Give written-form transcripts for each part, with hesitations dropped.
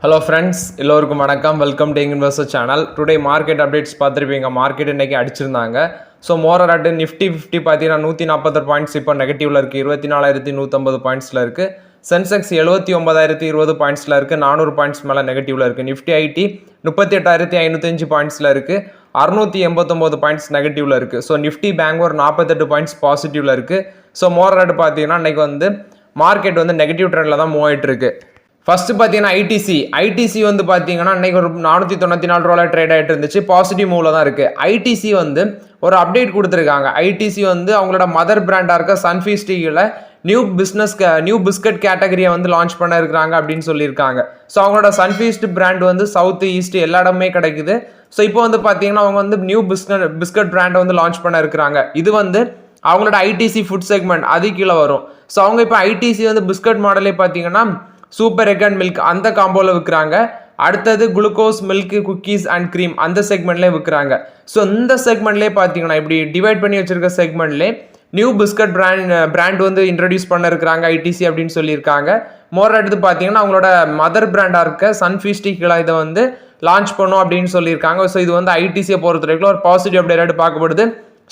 Hello friends, எல்லோருக்கும் வணக்கம். Welcome to investor channel. Today market updates பார்த்துருப்பீங்க. மார்க்கெட் இன்னைக்கு அடிச்சிருந்தாங்க. ஸோ மோரராட் நிஃப்டி 50 பார்த்தீங்கன்னா 140 பாயிண்ட்ஸ் இப்போ நெகட்டிவ்ல இருக்குது. 24,150 பாயிண்ட்ஸில் இருக்குது. சென்செக்ஸ் 79,020 பாயிண்ட்ஸில் இருக்குது. 400 பாயிண்ட்ஸ் மேலே நெகட்டிவ்ல இருக்குது. நிஃப்டி ஐடி 38,505 பாயிண்ட்ஸில் இருக்குது. 689 பாயிண்ட்ஸ் நெகட்டிவ்ல இருக்குது. ஸோ நிஃப்டி பேங்க் ஒரு 48 பாயிண்ட்ஸ் பாசிட்டிவ்ல இருக்குது. ஸோ மோரராட் பார்த்தீங்கன்னா இன்னைக்கு மார்க்கெட் நெகட்டிவ் ட்ரெண்டில் தான் மூவ் ஆகிட்டு இருக்கு. ஃபர்ஸ்ட் பார்த்தீங்கன்னா ஐடிசி பார்த்தீங்கன்னா இன்னைக்கு ஒரு 494 ரூபாயில் ட்ரேட் ஆகிட்டு இருந்துச்சு. பாசிட்டிவ் மூவ்ல தான் இருக்குது. ஐடிசி ஒரு அப்டேட் கொடுத்துருக்காங்க. ஐடிசி அவங்களோட மதர் பிராண்டாக இருக்க சன்ஃபீஸ்டியில் நியூ பிஸ்கட் கேட்டகரியை லான்ச் பண்ண இருக்கிறாங்க அப்படின்னு சொல்லியிருக்காங்க. ஸோ அவங்களோட சன்ஃபீஸ்ட் பிராண்ட் சவுத் ஈஸ்ட் எல்லா இடமே கிடைக்குது. ஸோ இப்போ பார்த்தீங்கன்னா அவங்க நியூ பிஸ்கட் பிராண்டை லான்ச் பண்ண இருக்கிறாங்க. இது அவங்களோட ஐடிசி ஃபுட் செக்மெண்ட் அது கீழே வரும். ஸோ அவங்க இப்போ ஐடிசி பிஸ்கட் மாடலே பார்த்தீங்கன்னா சூப்பர் எக் அண்ட் மில்க் அந்த காம்போவில் விற்கிறாங்க. அடுத்தது glucose milk cookies and cream அந்த செக்மெண்ட்லேயே விற்கிறாங்க. ஸோ இந்த செக்மெண்ட்லேயே பார்த்தீங்கன்னா இப்படி டிவைட் பண்ணி வச்சிருக்க செக்மெண்ட்லேயே நியூ பிஸ்கட் பிராண்ட் இன்ட்ரடியூஸ் பண்ண இருக்கிறாங்க ஐடிசி அப்படின்னு சொல்லியிருக்காங்க. மோர் எடுத்து பார்த்தீங்கன்னா அவங்களோட மதர் பிராண்டாக இருக்க சன்ஃபீஸ்டிக்கில் இதை லான்ச் பண்ணும் அப்படின்னு சொல்லியிருக்காங்க. ஸோ இது ஐடிசியை பொறுத்த வரைக்கும் ஒரு பாசிட்டிவ் அப்டேட் பார்க்கப்படுது.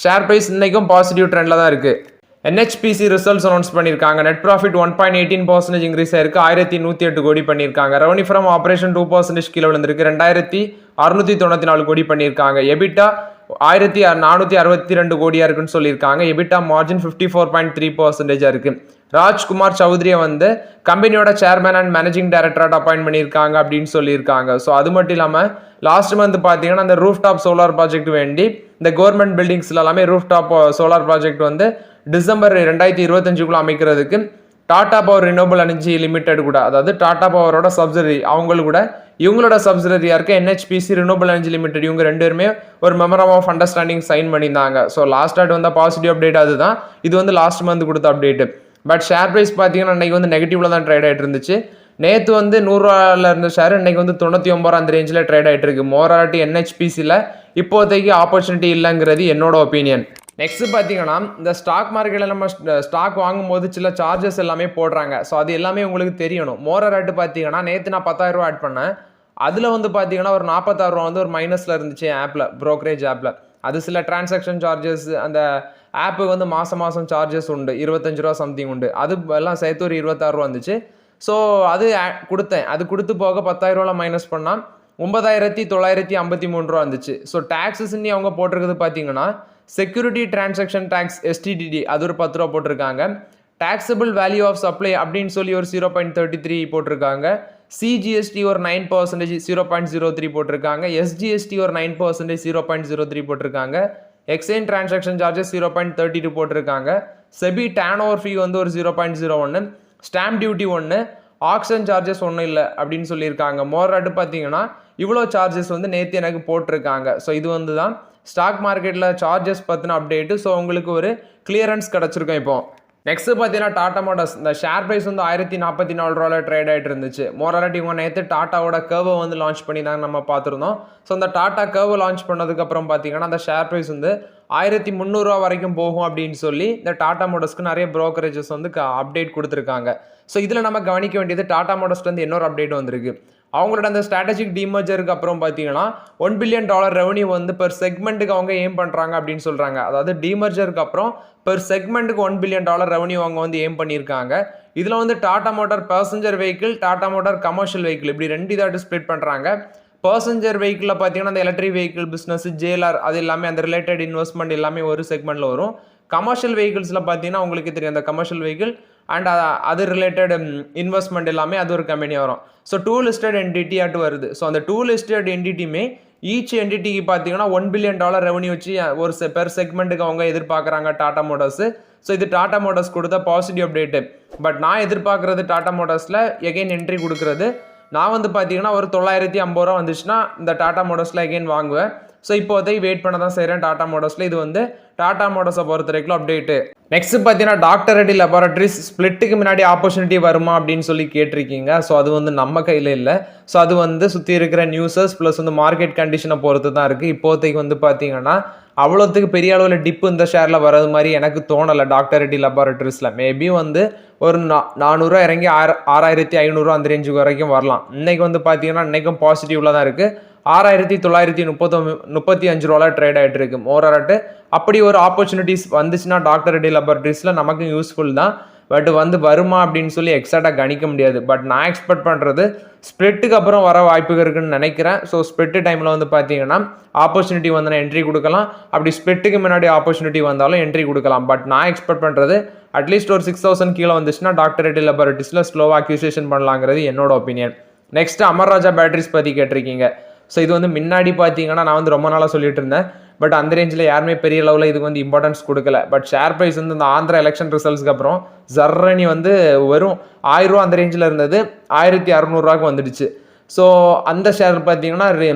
ஷேர் ப்ரைஸ் இன்னைக்கும் பாசிட்டிவ் ட்ரெண்டில் தான் இருக்குது. NHPC ரிசல்ட்ஸ் அனௌன்ஸ் பண்ணியிருக்காங்க. நெட் ப்ராஃபிட் 1.18% இன்க்ரீஸ் ஆயிருக்கு. 1,108 கோடி பண்ணியிருக்காங்க. ரெவன்யூ ஃப்ரம் ஆப்ரேஷன் 2% கீழே விழுந்திருக்கு. 2,694 கோடி பண்ணியிருக்காங்க. எபிட்டா 1,462 கோடியா இருக்குன்னு சொல்லியிருக்காங்க. எபிட்டா மார்ஜின் 54.3% இருக்கு. ராஜ்குமார் சௌத்ரியை கம்பெனியோட சேர்மேன் அண்ட் மேனேஜிங் டைரக்டராக அப்பாயிண்ட் பண்ணியிருக்காங்க அப்படின்னு சொல்லியிருக்காங்க. ஸோ அது மட்டும் இல்லாமல் லாஸ்ட் மந்த் பார்த்தீங்கன்னா அந்த ரூஃப் டாப் சோலார் ப்ராஜெக்ட் வேண்டி இந்த கவர்மெண்ட் பில்டிங்ஸ்ல எல்லாமே roof top solar project December 2025 அமைக்கிறதுக்கு Tata power renewable energy limited கூட, அதாவது டாடா பவரோட சப்சிடரி அவங்களுக்கு கூட இவங்களோட சப்சிடரியா இருக்க NHPC ரினியூவபிள் எனர்ஜி லிமிடெட் இவங்க ரெண்டு பேருமே ஒரு மெமரம் ஆஃப் அண்டர்ஸ்டாண்டிங் சைன் பண்ணியிருந்தாங்க. So last add positive update அதுதான். இது லாஸ்ட் மந்த் கொடுத்த அப்டேட். பட் ஷேர் ப்ரைஸ் பார்த்தீங்கன்னா இன்னைக்கு நெகட்டிவ்ல தான் ட்ரேட் ஆகிட்டு இருந்துச்சு. நேற்று 100 ரூபாயில் இருந்த ஷேர் இன்னைக்கு 99 ரூபா அந்த ரேஞ்சில் ட்ரேட் ஆகிட்டு இருக்கு. மோராட்டி NHPCயில் இப்போதைக்கு ஆப்பர்ச்சுனிட்டி இல்லைங்கிறது என்னோட ஒப்பீனியன். நெக்ஸ்ட் பார்த்தீங்கன்னா இந்த ஸ்டாக் மார்க்கெட்டில் நம்ம ஸ்டாக் வாங்கும்போது சில சார்ஜஸ் எல்லாமே போடுறாங்க. ஸோ அது எல்லாமே உங்களுக்கு தெரியணும். மோரராட்டு பார்த்தீங்கன்னா நேற்று நான் 10,000 ரூபா ஆட் பண்ணேன். அதில் பார்த்தீங்கன்னா ஒரு 46 ரூபா ஒரு மைனஸில் இருந்துச்சு ஆப்பில், ப்ரோக்கரேஜ் ஆப்பில். அது சில டிரான்சாக்ஷன் சார்ஜஸ் அந்த ஆப்பு மாதம் சார்ஜஸ் உண்டு, 25 ரூபா சம்திங் உண்டு. அது எல்லாம் சேர்த்து ஒரு 26 ரூபா வந்துச்சு. ஸோ அது கொடுத்தேன். அது கொடுத்து போக 10,000 ரூபா மைனஸ் பண்ணால் 9,953 ரூபா வந்துச்சு. ஸோ டாக்ஸஸ் அவங்க போட்டிருக்குது பார்த்தீங்கன்னா செக்யூரிட்டி டிரான்சாக்ஷன் டேக்ஸ் STTD அது ஒரு 10 ரூபா போட்டிருக்காங்க. டாக்ஸபிள் வேல்யூ ஆஃப் சப்ளை அப்படின்னு சொல்லி ஒரு 0.33 போட்டிருக்காங்க. CGST ஒரு 9% 0.03 போட்டிருக்காங்க. SGST ஒரு 9% 0.03 போட்டிருக்காங்க. எக்ஸ்சேஞ்ச் டிரான்சாக்ஷன் சார்ஜஸ் 0.32 போட்டிருக்காங்க. செபி டேன் ஓவர் ஃபீ ஒரு 0.01, ஸ்டாம்ப் டியூட்டி 1, ஆக்ஷன் சார்ஜஸ் ஒன்றும் இல்லை அப்படின்னு சொல்லியிருக்காங்க. மோராட்டு பார்த்தீங்கன்னா இவ்வளோ சார்ஜஸ் நேற்று எனக்கு போட்டிருக்காங்க. ஸோ இது தான் ஸ்டாக் மார்க்கெட்டில் சார்ஜஸ் பற்றின அப்டேட்டு. ஸோ உங்களுக்கு ஒரு கிளியரன்ஸ் கிடச்சிருக்கும். இப்போ நெக்ஸ்ட் பார்த்தீங்கன்னா டாடா மோட்டார்ஸ் இந்த ஷேர் ப்ரைஸ் 1,044 ரூபாயில் ட்ரேட் ஆகிட்டு இருந்துச்சு. மோராட்டி இவங்க நேற்று டாட்டாவோட கர்வை லான்ச் பண்ணி தாங்க நம்ம பார்த்துருந்தோம். ஸோ அந்த டாட்டா கர்வை லான்ச் பண்ணதுக்கப்புறம் பார்த்தீங்கன்னா அந்த ஷேர் ப்ரைஸ் 1,300 ரூபா வரைக்கும் போகும் அப்படின்னு சொல்லி இந்த டாடா மோட்டார்ஸ்க்கு நிறைய ப்ரோக்கரேஜஸ் அப்டேட் கொடுத்துருக்காங்க. ஸோ இதில் நம்ம கவனிக்க வேண்டியது டாடா மோட்டார்ஸ்லேருந்து இன்னொரு அப்டேட் வந்திருக்கு. அவங்களோட அந்த ஸ்ட்ராட்டஜிக் டிமர்ஜருக்கு அப்புறம் பார்த்தீங்கன்னா $1 பில்லியன் ரெவன்யூ பெர் செக்மெண்ட்டுக்கு அவங்க ஏம் பண்ணுறாங்க அப்படின்னு சொல்கிறாங்க. அதாவது டிமர்ஜருக்கு அப்புறம் பெர் செக்மெண்ட்டுக்கு $1 பில்லியன் ரெவன்யூ அவங்க ஏம் பண்ணியிருக்காங்க. இதில் Tata motor passenger vehicle, Tata motor commercial vehicle இப்படி 2 இதாட்டு ஸ்ப்ளிட் பண்ணுறாங்க. பேசஞ்சர் வெஹிக்கிளில் பார்த்தீங்கன்னா அந்த எலக்ட்ரிக் வெஹிக்கிள் பிஸ்னஸ், JLR அது எல்லாமே அந்த ரிலேட்டட் இன்வெஸ்ட்மெண்ட் எல்லாமே ஒரு செக்மெண்ட்டில் வரும். கமர்ஷியல் வெஹிக்கிள்ஸில் பார்த்தீங்கன்னா உங்களுக்கு தெரியும் அந்த கமர்ஷியல் வெஹிக்கிள் அண்ட் அது ரிலேட்டட் இன்வெஸ்ட்மெண்ட் எல்லாமே அது ஒரு கம்பெனி வரும். ஸோ 2 லிஸ்டட் என்டிட்டி ஆட்டு வருது. ஸோ அந்த 2 லிஸ்டட் என்டிட்டியுமே ஈச் என்டிட்டிக்கு பார்த்தீங்கன்னா $1 பில்லியன் ரெவன்யூ வச்சு ஒரு பெர் செக்மெண்ட்டுக்கு அவங்க எதிர்பார்க்குறாங்க டாடா மோட்டார்ஸ். ஸோ இது டாடா மோட்டார்ஸ் கொடுத்த பாசிட்டிவ் அப்டேட்டு. பட் நான் எதிர்பார்க்குறது டாடா மோட்டார்ஸில் எகைன் என்ட்ரி கொடுக்குறது நான் பார்த்தீங்கன்னா ஒரு 950 ரூபா வந்துச்சுன்னா இந்த டாடா மோட்டார்ஸில் எகைன் வாங்குவேன். ஸோ இப்போதைக்கு வெயிட் பண்ண தான் செய்கிறேன் டாடா மோட்டார்ஸில். இது டாடா மோட்டார்ஸை பொறுத்த வரைக்கும் அப்டேட்டு. நெக்ஸ்ட் பார்த்தீங்கன்னா டாக்டர் ரெட்டி லெபார்டரிஸ் ஸ்பிளிட்டுக்கு முன்னாடி ஆப்பர்ச்சுனிட்டி வருமா அப்படின்னு சொல்லி கேட்டிருக்கீங்க. ஸோ அது நம்ம கையில் இல்லை. ஸோ அது சுற்றி இருக்கிற நியூஸஸ் ப்ளஸ் மார்க்கெட் கண்டிஷனை பொறுத்து தான் இருக்குது. இப்போதைக்கு பார்த்தீங்கன்னா அவ்வளோத்துக்கு பெரிய அளவில் டிப்பு இந்த ஷேரில் வர்றது மாதிரி எனக்கு தோணலை டாக்டர் ரெட்டி லெபார்ட்டரிஸில். மேபி வந்து ஒரு 400 இறங்கி 6500 அந்த ரேஞ்சுக்கு வரைக்கும் வரலாம். இன்றைக்கி வந்து பார்த்தீங்கன்னா இன்றைக்கும் பாசிட்டிவில் தான் இருக்குது. 6935 ரூபாவில் ட்ரேட் ஆகிட்டு இருக்கு மோராட்டு. அப்படி ஒரு ஆப்பர்ச்சுனிட்டிஸ் வந்துச்சுன்னா டாக்டர் ரெட்டி லெபார்ட்டரிஸில் நமக்கு யூஸ்ஃபுல் தான். பட் வந்து வருமா அப்படின்னு சொல்லி எக்ஸாக்டாக கணிக்க முடியாது. பட் நான் எக்ஸ்பெக்ட் பண்ணுறது ஸ்ப்ளிட்டுக்கு அப்புறம் வர வாய்ப்புகள் இருக்குன்னு நினைக்கிறேன். ஸோ ஸ்ப்ளிட்டு டைமில் வந்து பார்த்தீங்கன்னா ஆப்பர்ச்சுனிட்டி வந்து என்ட்ரி கொடுக்கலாம். அப்படி ஸ்ப்ளிட்டுக்கு முன்னாடி ஆப்பர்ச்சுனிட்டி வந்தாலும் என்ட்ரி கொடுக்கலாம். பட் நான் எக்ஸ்பெக்ட் பண்ணுறது அட்லீஸ்ட் ஒரு 6000 கீழே வந்துச்சுன்னா டாக்டர் ரெட்டி லெபார்ட்டரிஸில் ஸ்லோவாக அக்யூசியேஷன் பண்ணலாங்கிறது என்னோட ஒப்பீனியன். நெக்ஸ்ட் அமர் ராஜா பேட்டரிஸ் பற்றி கேட்டிருக்கீங்க. ஸோ இது வந்து முன்னாடி பார்த்தீங்கன்னா நான் வந்து ரொம்ப நாளாக சொல்லிட்டு இருந்தேன். பட் அந்த ரேஞ்சில் யாருமே பெரிய லெவலில் இதுக்கு வந்து இம்பார்ட்டன்ஸ் கொடுக்கல. பட் ஷேர் ப்ரைஸ் வந்து இந்த ஆந்திரா எலெக்ஷன் ரிசல்ட்ஸ்க்கு அப்புறம் ஜர்ரணி வந்து வெறும் 1000 ரூபா அந்த ரேஞ்சில் இருந்தது 1600 வந்துடுச்சு. ஸோ அந்த ஷேர் பார்த்தீங்கன்னா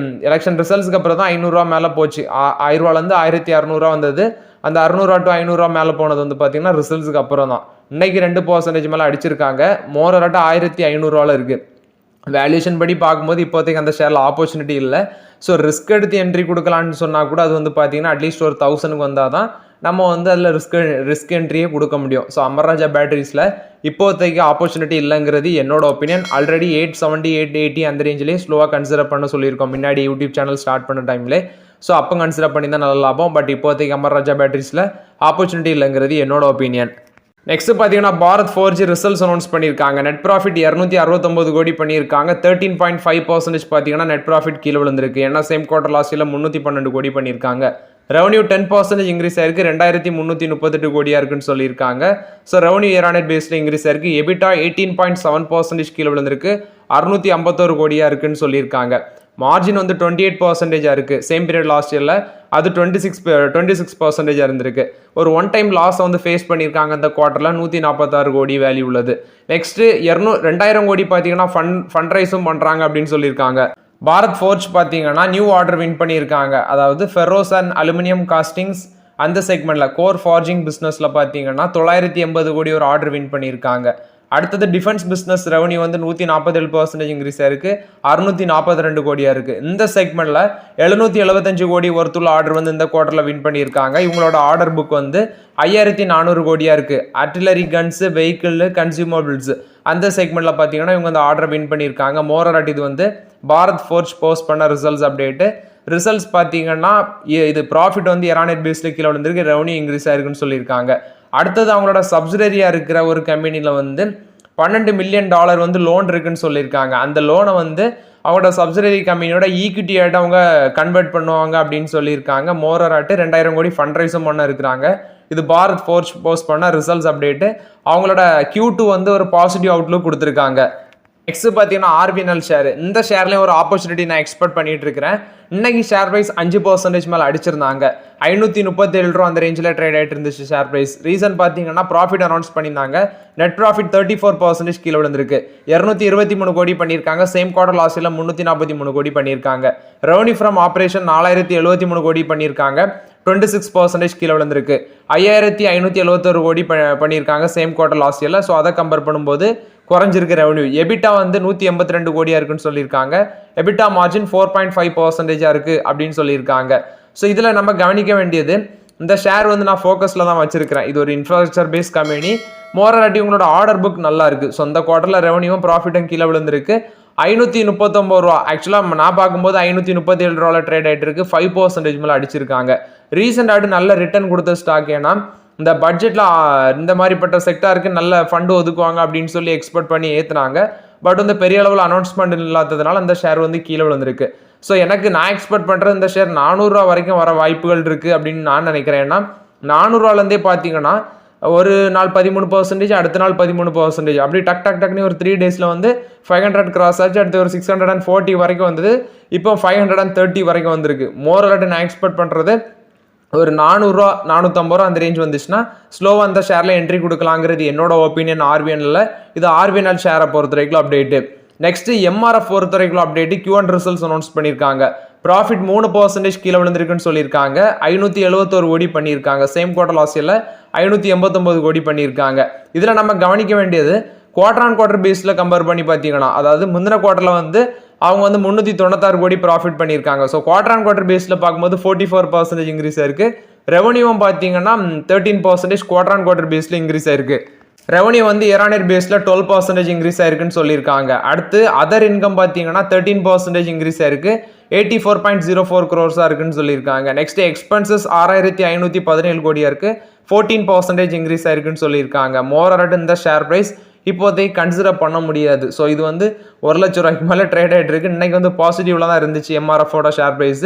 எலெக்ஷன் ரிசல்ட்ஸ்க்கு அப்புறம் தான் 500 மேலே போச்சு. 1000 1600 வந்தது. அந்த 600 to 500 மேலே போனது வந்து பார்த்தீங்கன்னா ரிசல்ட்ஸ்க்கு அப்புறம் தான். இன்னைக்கு 2% மேலே அடிச்சிருக்காங்க. மோராட்ட 1500 இருக்குது. வேல்யூஷன் படி பார்க்கும்போது இப்போதைக்கு அந்த ஷேரில் ஆப்பர்ச்சுனிட்டி இல்லை. ஸோ ரிஸ்க் எடுத்து என்ட்ரி கொடுக்கலான்னு சொன்னால் கூட அது வந்து பார்த்தீங்கன்னா அட்லீஸ்ட் ஒரு 1000க்கு வந்தால் தான் நம்ம வந்து அதில் ரிஸ்க் என்ட்ரியே கொடுக்க முடியும். ஸோ அமர் ராஜா பேட்டரிஸில் இப்போதைக்கு ஆப்பர்ச்சுனிட்டி இல்லைங்கிறது என்னோட ஒப்பீனியன். ஆல்ரெடி 870 880 அந்த ரேஞ்சிலே ஸ்லோவாக கன்சிடர் பண்ண சொல்லியிருக்கோம் முன்னாடி யூடியூப் சேனல் ஸ்டார்ட் பண்ண டைம்லே. ஸோ அப்போ கன்சிடர் பண்ணி தான் நல்ல லாபம். பட் இப்போதைக்கு அமர் ராஜா பேட்டரிஸில் ஆப்பர்ச்சுனிட்டி இல்லைங்கிறது என்னோட ஒப்பீனியன். நெக்ஸ்ட் பார்த்தீங்கன்னா பாரத் 4G ரிசல்ட்ஸ் அனௌன்ஸ் பண்ணியிருக்காங்க. நெட் ப்ராஃபிட் 269 கோடி பண்ணியிருக்காங்க. 13.5% பார்த்தீங்கன்னா நெட் ப்ராஃபிட் கீழே விழுந்திருக்கு. ஏன்னா சேம் குவார்டர் லாஸ்ட் இயரில் 312 கோடி பண்ணியிருக்காங்க. ரெவன்யூ 10% இன்க்ரீஸ் ஆயிருக்கு. 2338 கோடியாக இருக்குன்னு சொல்லியிருக்காங்க. So revenue year on year பேஸில் இன்க்ரீஸ் ஆயிருக்கு. எபிட்டா 18.7% கீழே விழுந்திருக்கு. 651 கோடியாக இருக்குன்னு சொல்லியிருக்காங்க. மார்ஜின் வந்து 28% இருக்குது. சேம் பீரியட் லாஸ்ட் இயரில் அது 26% இருந்திருக்கு. ஒரு ஒன் டைம் லாஸை வந்து ஃபேஸ் பண்ணியிருக்காங்க இந்த குவார்ட்டரில். 146 கோடி வேல்யூ உள்ளது. நெக்ஸ்ட்டு 2000 கோடி பார்த்தீங்கன்னா ஃபண்ட் ரைஸும் பண்ணுறாங்க அப்படின்னு சொல்லியிருக்காங்க. பாரத் ஃபோர்ஜ் பார்த்தீங்கன்னா நியூ ஆர்டர் வின் பண்ணியிருக்காங்க. அதாவது ஃபெரோஸ் அண்ட் அலுமினியம் காஸ்டிங்ஸ் அந்த செக்மெண்ட்டில் கோர் ஃபார்ஜிங் பிஸ்னஸில் பார்த்தீங்கன்னா 980 கோடி ஒரு ஆர்டர் வின் பண்ணியிருக்காங்க. அடுத்தது டிஃபென்ஸ் பிஸ்னஸ் ரெவன்யூ வந்து 147% இன்க்ரீஸ் ஆயிருக்கு. 642 கோடியாக இருக்குது. இந்த செக்மெண்ட்டில் 775 கோடி ஒருத்துள்ள ஆர்டர் வந்து இந்த குவார்ட்டரில் வின் பண்ணியிருக்காங்க. இவங்களோட ஆர்டர் புக் வந்து 5400 கோடியாக இருக்குது. ஆர்டிலரி கன்ஸு, வெஹிக்கிள், கன்சியூமபிள்ஸ் அந்த செக்மெண்ட்டில் பார்த்தீங்கன்னா இவங்க அந்த ஆர்டரை வின் பண்ணியிருக்காங்க. மோராட் இது வந்து பாரத் ஃபோர்ஜ் போஸ்ட் பண்ண ரிசல்ட்ஸ் அப்டேட்டு. ரிசல்ட்ஸ் பார்த்தீங்கன்னா இது ப்ராஃபிட் வந்து எரானெட் பேஸில் கீழே விழுந்திருக்கு. ரெவன்யூ இன்க்ரீஸ் ஆயிருக்குன்னு சொல்லியிருக்காங்க. அடுத்தது அவங்களோட சப்சிடரியாக இருக்கிற ஒரு கம்பெனியில் வந்து $12 மில்லியன் வந்து லோன் இருக்குன்னு சொல்லியிருக்காங்க. அந்த லோனை வந்து அவங்களோட சப்சிடரி கம்பெனியோட ஈக்விட்டியாയിട്ട് அவங்க கன்வெர்ட் பண்ணுவாங்க அப்படின்னு சொல்லியிருக்காங்க. மோராட்டு 2000 கோடி ஃபண்ட் ரைஸும் பண்ண இருக்கிறாங்க. இது பாரத் ஃபோர்ஜ் போஸ்ட் பண்ண ரிசல்ட்ஸ் அப்டேட்டு. அவங்களோட Q2 வந்து ஒரு பாசிட்டிவ் அவுட்லுக் கொடுத்துருக்காங்க. நெக்ஸ்ட் பார்த்தீங்கன்னா ஆர்பிஎன்எல் ஷேர். இந்த ஷேர்லேயும் ஒரு ஆப்பர்ச்சுனிட்டி நான் எக்ஸ்பெக்ட் பண்ணிட்டு இருக்கிறேன். இன்னைக்கு ஷேர் ப்ரைஸ் 5% மேலே அடிச்சிருந்தாங்க. 537 ரூபா அந்த ரேஞ்சில் ட்ரேட் ஆகிட்டு இருந்துச்சு ஷேர் ப்ரைஸ். ரீசன் பார்த்தீங்கன்னா ப்ராஃபிட் அனௌன்ஸ் பண்ணியிருந்தாங்க. நெட் ப்ராஃபிட் 34% கீழே விழுந்திருக்கு. 223 கோடி பண்ணியிருக்காங்க. சேம் குவார்டர் லாஸ்டில் 343 கோடி பண்ணியிருக்காங்க. ரெவன்யூ ஃப்ரம் ஆப்ரேஷன் 4073 கோடி பண்ணியிருக்காங்க. 26% கீழே விழுந்திருக்கு. 5571 கோடி பண்ணியிருக்காங்க சேம் குவார்டர் லாஸ்ட் இயரில். ஸோ அதை கம்பேர் பண்ணும்போது குறைஞ்சிருக்கு ரெவன்யூ. எபிட்டா வந்து 182 கோடியாக இருக்குன்னு சொல்லியிருக்காங்க. எபிட்டா மார்ஜின் 4.5% இருக்குது அப்படின்னு சொல்லியிருக்காங்க. ஸோ இதில் நம்ம கவனிக்க வேண்டியது இந்த ஷேர் வந்து நான் ஃபோக்கஸில் தான் வச்சிருக்கிறேன். இது ஒரு இன்ஃப்ராஸ்ட்ரக்சர் பேஸ் கம்பெனி. மோராட்டி உங்களோட ஆர்டர் புக் நல்லா இருக்குது. ஸோ இந்த குவார்ட்டரில் ரெவன்யூவும் ப்ராஃபிட்டும் கீழே விழுந்திருக்கு. 539 ரூபா. ஆக்சுவலாக நான் பார்க்கும்போது 537 ரூபாவில் ட்ரேட் ஆகிட்டு இருக்கு. 5% மேலே அடிச்சிருக்காங்க. ரீசெண்டாக நல்ல ரிட்டர்ன் கொடுத்த ஸ்டாக். ஏன்னா இந்த பட்ஜெட்டில் இந்த மாதிரிப்பட்ட செக்டாருக்கு நல்ல ஃபண்டு ஒதுக்குவாங்க அப்படின்னு சொல்லி எக்ஸ்பெக்ட் பண்ணி ஏற்றுனாங்க. பட் வந்து பெரிய அளவில் அனௌன்ஸ்மெண்ட் இல்லாததுனால அந்த ஷேர் வந்து கீழே விழுந்திருக்கு. ஸோ நான் எக்ஸ்பெக்ட் பண்ணுறது இந்த ஷேர் 400 ரூபா வரைக்கும் வர வாய்ப்புகள் இருக்குது அப்படின்னு நான் நினைக்கிறேன். ஏன்னா 400 ரூபாலேருந்தே பார்த்தீங்கன்னா ஒரு நாள் 13%, அடுத்த நாள் 13%, அப்படி டக்குன்னு ஒரு 3 டேஸில் வந்து 500 கிராஸ் ஆச்சு. அடுத்து ஒரு 640 வரைக்கும் வந்தது. இப்போ 530 வரைக்கும் வந்திருக்கு. மோரலாட்டு நான் எக்ஸ்பெக்ட் பண்ணுறது ஒரு 400 ரூபா 450 ரூபா அந்த ரேஞ்ச் வந்துச்சுன்னா ஸ்லோவாக அந்த ஷேரில் என்ட்ரி கொடுக்கலாங்கிறது என்னோட ஒப்பீனியன் ஆர்பிஎன்எல். இது ஆர்பிஎன்எல் ஷேரை பொறுத்த வரைக்கும் அப்டேட்டு. நெக்ஸ்ட் எம்ஆர்எஃப் பொறுத்த வரைக்கும் அப்டேட்டு. Q1 ரிசல்ட்ஸ் அனௌன்ஸ் பண்ணியிருக்காங்க. ப்ராஃபிட் 3% கீழே விழுந்திருக்குன்னு சொல்லியிருக்காங்க. 571 கோடி பண்ணியிருக்காங்க. சேம் குவார்டர் லாஸ்ட் இயரில் 589 கோடி பண்ணியிருக்காங்க. இதில் நம்ம கவனிக்க வேண்டியது குவார்டர் ஆன் குவார்டர் பேஸில் கம்பேர் பண்ணி பார்த்தீங்கன்னா, அதாவது முந்தின குவார்ட்டரில் வந்து அவங்க வந்து 396 கோடி ப்ராஃபிட் பண்ணியிருக்காங்க. ஸோ குவார்டர் ஆன் குவார்டர் பேஸில் பார்க்கும்போது 44% இன்க்ரீஸ் ஆயிருக்கு. ரெவன்யூவும் பார்த்தீங்கன்னா 13% குவார்டர் ஆன் குவார்டர் பேஸில் இன்க்ரீஸ் ஆயிருக்கு. ரெவன்யூ வந்து இயர் ஆன் இயர் பேஸில் 12% இன்க்ரீஸ் ஆயிருக்குன்னு சொல்லியிருக்காங்க. அடுத்து அதர் இன்கம் பார்த்தீங்கன்னா 13% இன்க்ரீஸ் ஆயிருக்கு. 84.04 crores இருக்குன்னு சொல்லியிருக்காங்க. நெக்ஸ்ட் எக்ஸ்பென்சஸ் 6517 கோடியா இருக்கு. 14% இன்க்ரீஸ் ஆயிருக்குன்னு சொல்லியிருக்காங்க. மோர் ஆர் இந்த ஷேர் பிரைஸ் இப்போதைக்கு கன்சிடர் பண்ண முடியாது. ஸோ இது வந்து 1 லட்சம் ரூபாய்க்கு மேலே ட்ரேட் ஆகிட்டு இருக்கு. இன்னைக்கு வந்து பாசிட்டிவ்ல தான் இருந்துச்சு எம்ஆர்எஃபோட ஷேர் பிரைஸ்.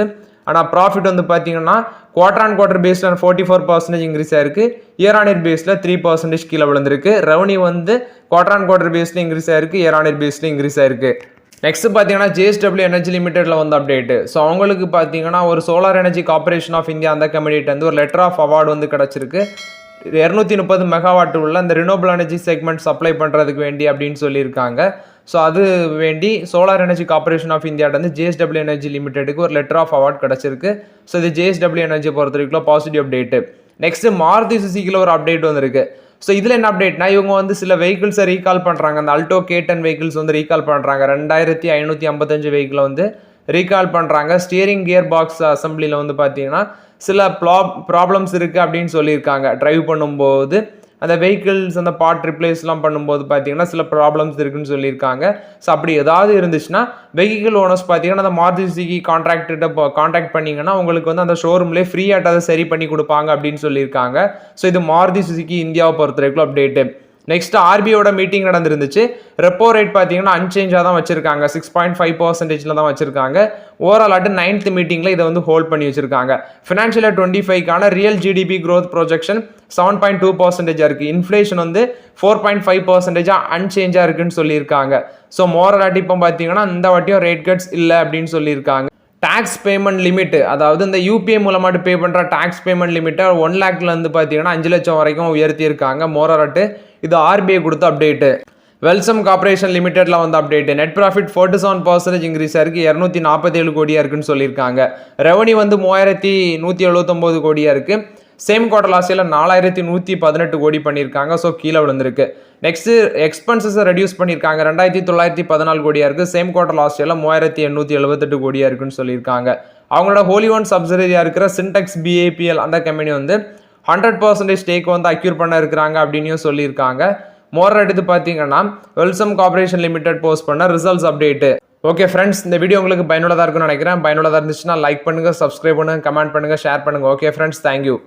ஆனால் ப்ராஃபிட் வந்து பார்த்தீங்கன்னா குவார்டர் ஆன் குவார்டர் பேஸில் 44% இன்க்ரீஸ் ஆயிருக்கு. இயர் ஆன் இயர் பேஸில் 3% கீழே விழுந்திருக்கு. ரெவன்யூ வந்து குவார்டர் ஆன் குவார்டர் பேஸில் இன்க்ரீஸ் ஆயிருக்கு. இயர் ஆன் இயர் பேஸில் இன்க்ரீஸ் ஆயிருக்கு. நெக்ஸ்ட் பார்த்தீங்கன்னா JSW எனர்ஜி லிமிடெட்ல வந்து அப்டேட். ஸோ அவங்களுக்கு பார்த்தீங்கன்னா ஒரு Solar Energy Corporation of India அந்த கமிட்டிட்டு வந்து ஒரு லெட்டர் ஆஃப் அவார்டு வந்து கிடச்சிருக்கு. 230 மெகாவாட் உள்ள அந்த ரினோபிள் எனர்ஜி செக்மெண்ட் சப்ளை பண்ணுறதுக்கு வேண்டி அப்படின்னு சொல்லியிருக்காங்க. ஸோ அது வேண்டி சோலார் எனர்ஜி கார்பரேஷன் ஆஃப் இந்தியாட்ட வந்து JSW எனர்ஜி லிமிடெடுக்கு ஒரு லெட்டர் ஆஃப் அவார்ட் கிடச்சிருக்கு. ஸோ இது JSW எனர்ஜி பொறுத்த வரைக்கும் பாசிட்டிவ் அப்டேட்டு. நெக்ஸ்ட் மாருதி சுசுகியில் ஒரு அப்டேட் வந்திருக்கு. ஸோ இதில் என்ன அப்டேட்னா இவங்க வந்து சில வெஹிக்கிள்ஸை ரீகால் பண்ணுறாங்க. அந்த அல்டோ K10 வெஹிக்கிள்ஸ் வந்து ரீகால் பண்ணுறாங்க. 2555 வெஹிக்கிளை வந்து ரீகால் பண்ணுறாங்க. ஸ்டியரிங் கியர் பாக்ஸ் அசம்பிளியில் வந்து பார்த்தீங்கன்னா சில ப்ராப்ளம்ஸ் இருக்குது அப்படின்னு சொல்லியிருக்காங்க. டிரைவ் பண்ணும்போது அந்த வெஹிக்கிள்ஸ் அந்த பார்ட் ரிப்ளேஸ்லாம் பண்ணும்போது பார்த்தீங்கன்னா சில ப்ராப்ளம்ஸ் இருக்குன்னு சொல்லியிருக்காங்க. ஸோ அப்படி ஏதாவது இருந்துச்சுன்னா வெஹிக்கிள் ஓனர்ஸ் பார்த்தீங்கன்னா அந்த மாருதி சுசுகி கான்டாக்ட் பண்ணிங்கன்னா உங்களுக்கு வந்து அந்த ஷோரூம்லேயே ஃப்ரீயாட்ட அதை சரி பண்ணி கொடுப்பாங்க அப்படின்னு சொல்லியிருக்காங்க. ஸோ இது மாருதி சுசுகி இந்தியாவை பொறுத்த வரைக்கும் அப்டேட்டு. நெக்ஸ்ட் ஆர்பிஐயோட மீட்டிங் நடந்துருந்துச்சு. ரெப்போ ரேட் பார்த்தீங்கன்னா அன்சேஞ்சாக தான் வச்சிருக்காங்க. 6.5% தான் வச்சிருக்காங்க. ஓவரால் 9th மீட்டிங்கில் இதை வந்து ஹோல்ட் பண்ணி வச்சிருக்காங்க. ஃபினான்ஷியல் 25க்கான ரியல் ஜிடிபி க்ரோத் ப்ரொஜெக்ஷன் 7.2% இருக்கு. இன்ஃப்ளேஷன் வந்து 4.5% அன்சேஞ்சாக இருக்குன்னு சொல்லியிருக்காங்க. ஸோ மோரலாட்டி இப்போ பார்த்தீங்கன்னா இந்த வாட்டியும் ரேட் கட்ஸ் இல்லை அப்படின்னு சொல்லியிருக்காங்க. டாக்ஸ் பேமெண்ட் லிமிட், அதாவது இந்த யூபிஐ மூலமாட்டு பே பண்ணுற டாக்ஸ் பேமெண்ட் லிமிட்டை 1 lakhலேருந்து பார்த்தீங்கன்னா 5 லட்சம் வரைக்கும் உயர்த்தியிருக்காங்க. மோரலாட்டு இது ஆர்பிஐ கொடுத்த அப்டேட்டு. வெல்சம் கார்பரேஷன் லிமிடெட்ல வந்து அப்டேட். நெட் ப்ராஃபிட் 47% இன்க்ரீஸ் ஆயிருக்கு. 247 கோடியா இருக்குன்னு சொல்லியிருக்காங்க. ரெவன்யூ வந்து 3179 கோடியா இருக்கு. சேம் குவார்டர் லாஸ்ட் இயர்ல 4118 கோடி பண்ணியிருக்காங்க. ஸோ கீழே விழுந்திருக்கு. நெக்ஸ்ட் எக்ஸ்பென்சஸை ரெடியூஸ் பண்ணியிருக்காங்க. 2914 கோடியா இருக்கு. சேம் குவார்டர் லாஸ்ட் இயர்ல 3878 கோடியா இருக்குன்னு சொல்லியிருக்காங்க. அவங்களோட ஹோலி ஒன் சப்சிடரியா இருக்கிற சின்டெக்ஸ் BAPL அந்த கம்பெனி வந்து 100% ஸ்டேக் வந்து அக்யூர் பண்ண இருக்கிறாங்க அப்படின்னு சொல்லியிருக்காங்க. மோர் எடுத்து பார்த்தீங்கன்னா வெல்சம் கார்பரேஷன் லிமிடெட் போஸ்ட் பண்ண ரிசல்ட்ஸ் அப்டேட்டு. ஓகே ஃப்ரெண்ட்ஸ், இந்த வீடியோ உங்களுக்கு பயனுள்ளதாக இருக்குன்னு நினைக்கிறேன். பயனுள்ளதாக இருந்துச்சுன்னா லைக் பண்ணுங்க, சப்ஸ்கிரைப் பண்ணுங்க, கமெண்ட் பண்ணுங்க, ஷேர் பண்ணுங்க. Okay friends, thank you.